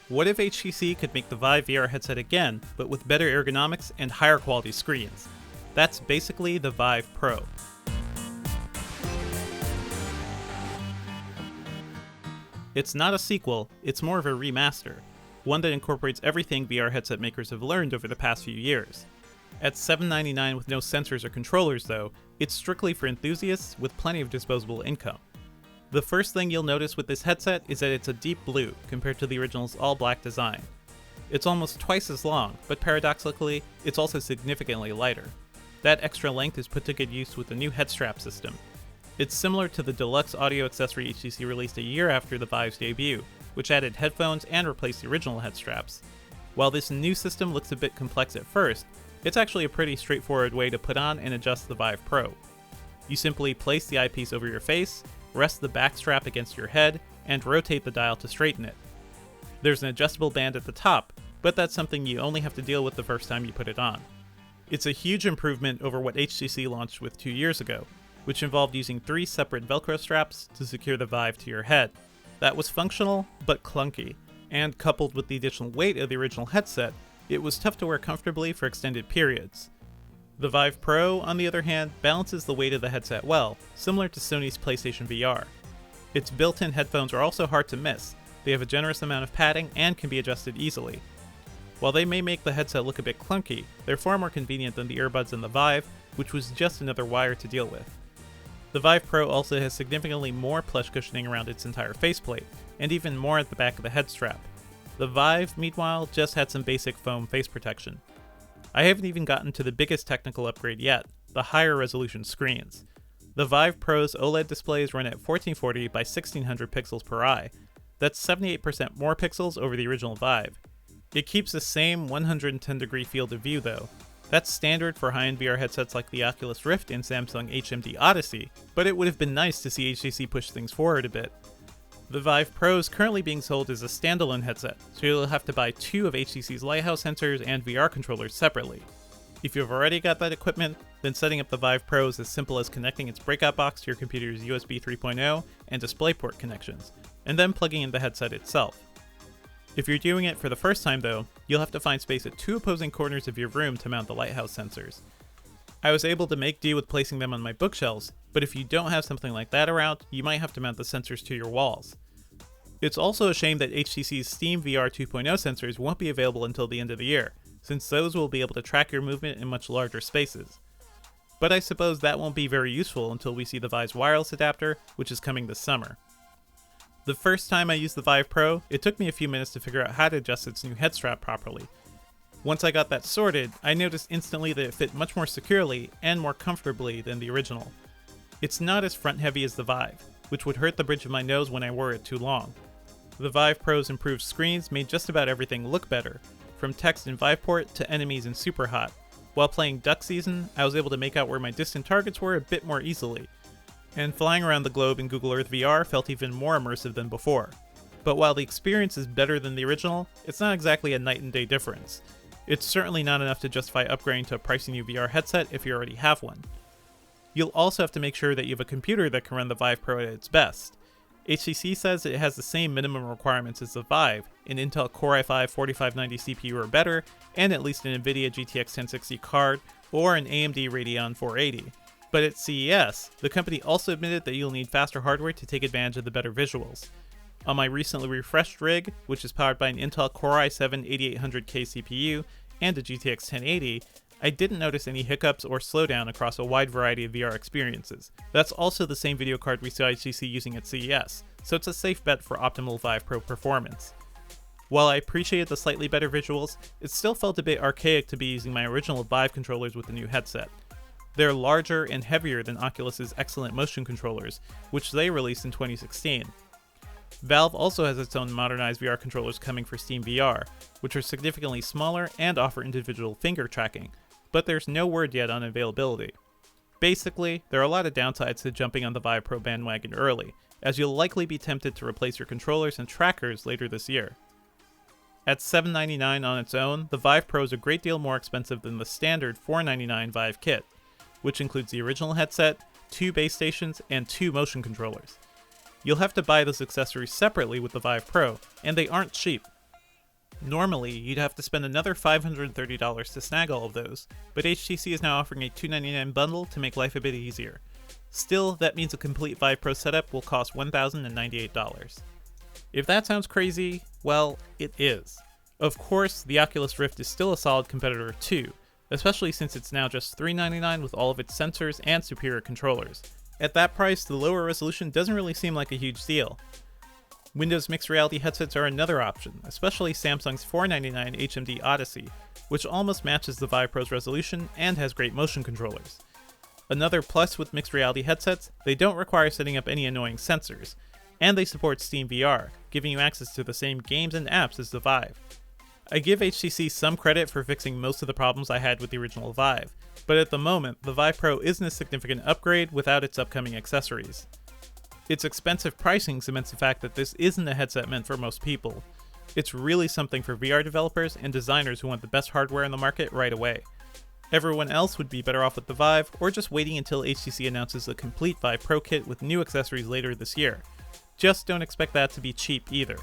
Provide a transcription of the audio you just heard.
What if HTC could make the Vive VR headset again, but with better ergonomics and higher quality screens? That's basically the Vive Pro. It's not a sequel, it's more of a remaster, one that incorporates everything VR headset makers have learned over the past few years. At $799 with no sensors or controllers though, it's strictly for enthusiasts with plenty of disposable income. The first thing you'll notice with this headset is that it's a deep blue compared to the original's all-black design. It's almost twice as long, but paradoxically, it's also significantly lighter. That extra length is put to good use with the new head strap system. It's similar to the deluxe audio accessory HTC released a year after the Vive's debut, which added headphones and replaced the original head straps. While this new system looks a bit complex at first, it's actually a pretty straightforward way to put on and adjust the Vive Pro. You simply place the eyepiece over your face, rest the back strap against your head, and rotate the dial to straighten it. There's an adjustable band at the top, but that's something you only have to deal with the first time you put it on. It's a huge improvement over what HTC launched with 2 years ago, which involved using 3 separate Velcro straps to secure the Vive to your head. That was functional, but clunky, and coupled with the additional weight of the original headset, it was tough to wear comfortably for extended periods. The Vive Pro, on the other hand, balances the weight of the headset well, similar to Sony's PlayStation VR. Its built-in headphones are also hard to miss. They have a generous amount of padding and can be adjusted easily. While they may make the headset look a bit clunky, they're far more convenient than the earbuds in the Vive, which was just another wire to deal with. The Vive Pro also has significantly more plush cushioning around its entire faceplate, and even more at the back of the head strap. The Vive, meanwhile, just had some basic foam face protection. I haven't even gotten to the biggest technical upgrade yet, the higher resolution screens. The Vive Pro's OLED displays run at 1440 by 1600 pixels per eye. That's 78% more pixels over the original Vive. It keeps the same 110-degree field of view though. That's standard for high-end VR headsets like the Oculus Rift and Samsung HMD Odyssey, but it would have been nice to see HTC push things forward a bit. The Vive Pro is currently being sold as a standalone headset, so you'll have to buy 2 of HTC's Lighthouse sensors and VR controllers separately. If you've already got that equipment, then setting up the Vive Pro is as simple as connecting its breakout box to your computer's USB 3.0 and DisplayPort connections, and then plugging in the headset itself. If you're doing it for the first time though, you'll have to find space at 2 opposing corners of your room to mount the Lighthouse sensors. I was able to make do with placing them on my bookshelves, but if you don't have something like that around, you might have to mount the sensors to your walls. It's also a shame that HTC's Steam VR 2.0 sensors won't be available until the end of the year, since those will be able to track your movement in much larger spaces. But I suppose that won't be very useful until we see the Vive's wireless adapter, which is coming this summer. The first time I used the Vive Pro, it took me a few minutes to figure out how to adjust its new head strap properly. Once I got that sorted, I noticed instantly that it fit much more securely and more comfortably than the original. It's not as front heavy as the Vive, which would hurt the bridge of my nose when I wore it too long. The Vive Pro's improved screens made just about everything look better, from text in Viveport to enemies in Superhot. While playing Duck Season, I was able to make out where my distant targets were a bit more easily, and flying around the globe in Google Earth VR felt even more immersive than before. But while the experience is better than the original, it's not exactly a night and day difference. It's certainly not enough to justify upgrading to a pricey new VR headset if you already have one. You'll also have to make sure that you have a computer that can run the Vive Pro at its best. HTC says it has the same minimum requirements as the Vive, an Intel Core i5-4590 CPU or better, and at least an NVIDIA GTX 1060 card or an AMD Radeon 480. But at CES, the company also admitted that you'll need faster hardware to take advantage of the better visuals. On my recently refreshed rig, which is powered by an Intel Core i7-8800K CPU and a GTX 1080, I didn't notice any hiccups or slowdown across a wide variety of VR experiences. That's also the same video card we saw HTC using at CES, so it's a safe bet for optimal Vive Pro performance. While I appreciated the slightly better visuals, it still felt a bit archaic to be using my original Vive controllers with the new headset. They're larger and heavier than Oculus's excellent motion controllers, which they released in 2016. Valve also has its own modernized VR controllers coming for Steam VR, which are significantly smaller and offer individual finger tracking, but there's no word yet on availability. Basically, there are a lot of downsides to jumping on the Vive Pro bandwagon early, as you'll likely be tempted to replace your controllers and trackers later this year. At $799 on its own, the Vive Pro is a great deal more expensive than the standard $499 Vive kit, which includes the original headset, 2 base stations, and 2 motion controllers. You'll have to buy those accessories separately with the Vive Pro, and they aren't cheap. Normally, you'd have to spend another $530 to snag all of those, but HTC is now offering a $299 bundle to make life a bit easier. Still, that means a complete Vive Pro setup will cost $1,098. If that sounds crazy, well, it is. Of course, the Oculus Rift is still a solid competitor too, especially since it's now just $399 with all of its sensors and superior controllers. At that price, the lower resolution doesn't really seem like a huge deal. Windows mixed reality headsets are another option, especially Samsung's $499 HMD Odyssey, which almost matches the Vive Pro's resolution and has great motion controllers. Another plus with mixed reality headsets, they don't require setting up any annoying sensors, and they support Steam VR, giving you access to the same games and apps as the Vive. I give HTC some credit for fixing most of the problems I had with the original Vive, but at the moment, the Vive Pro isn't a significant upgrade without its upcoming accessories. Its expensive pricing cements the fact that this isn't a headset meant for most people. It's really something for VR developers and designers who want the best hardware in the market right away. Everyone else would be better off with the Vive, or just waiting until HTC announces a complete Vive Pro kit with new accessories later this year. Just don't expect that to be cheap either.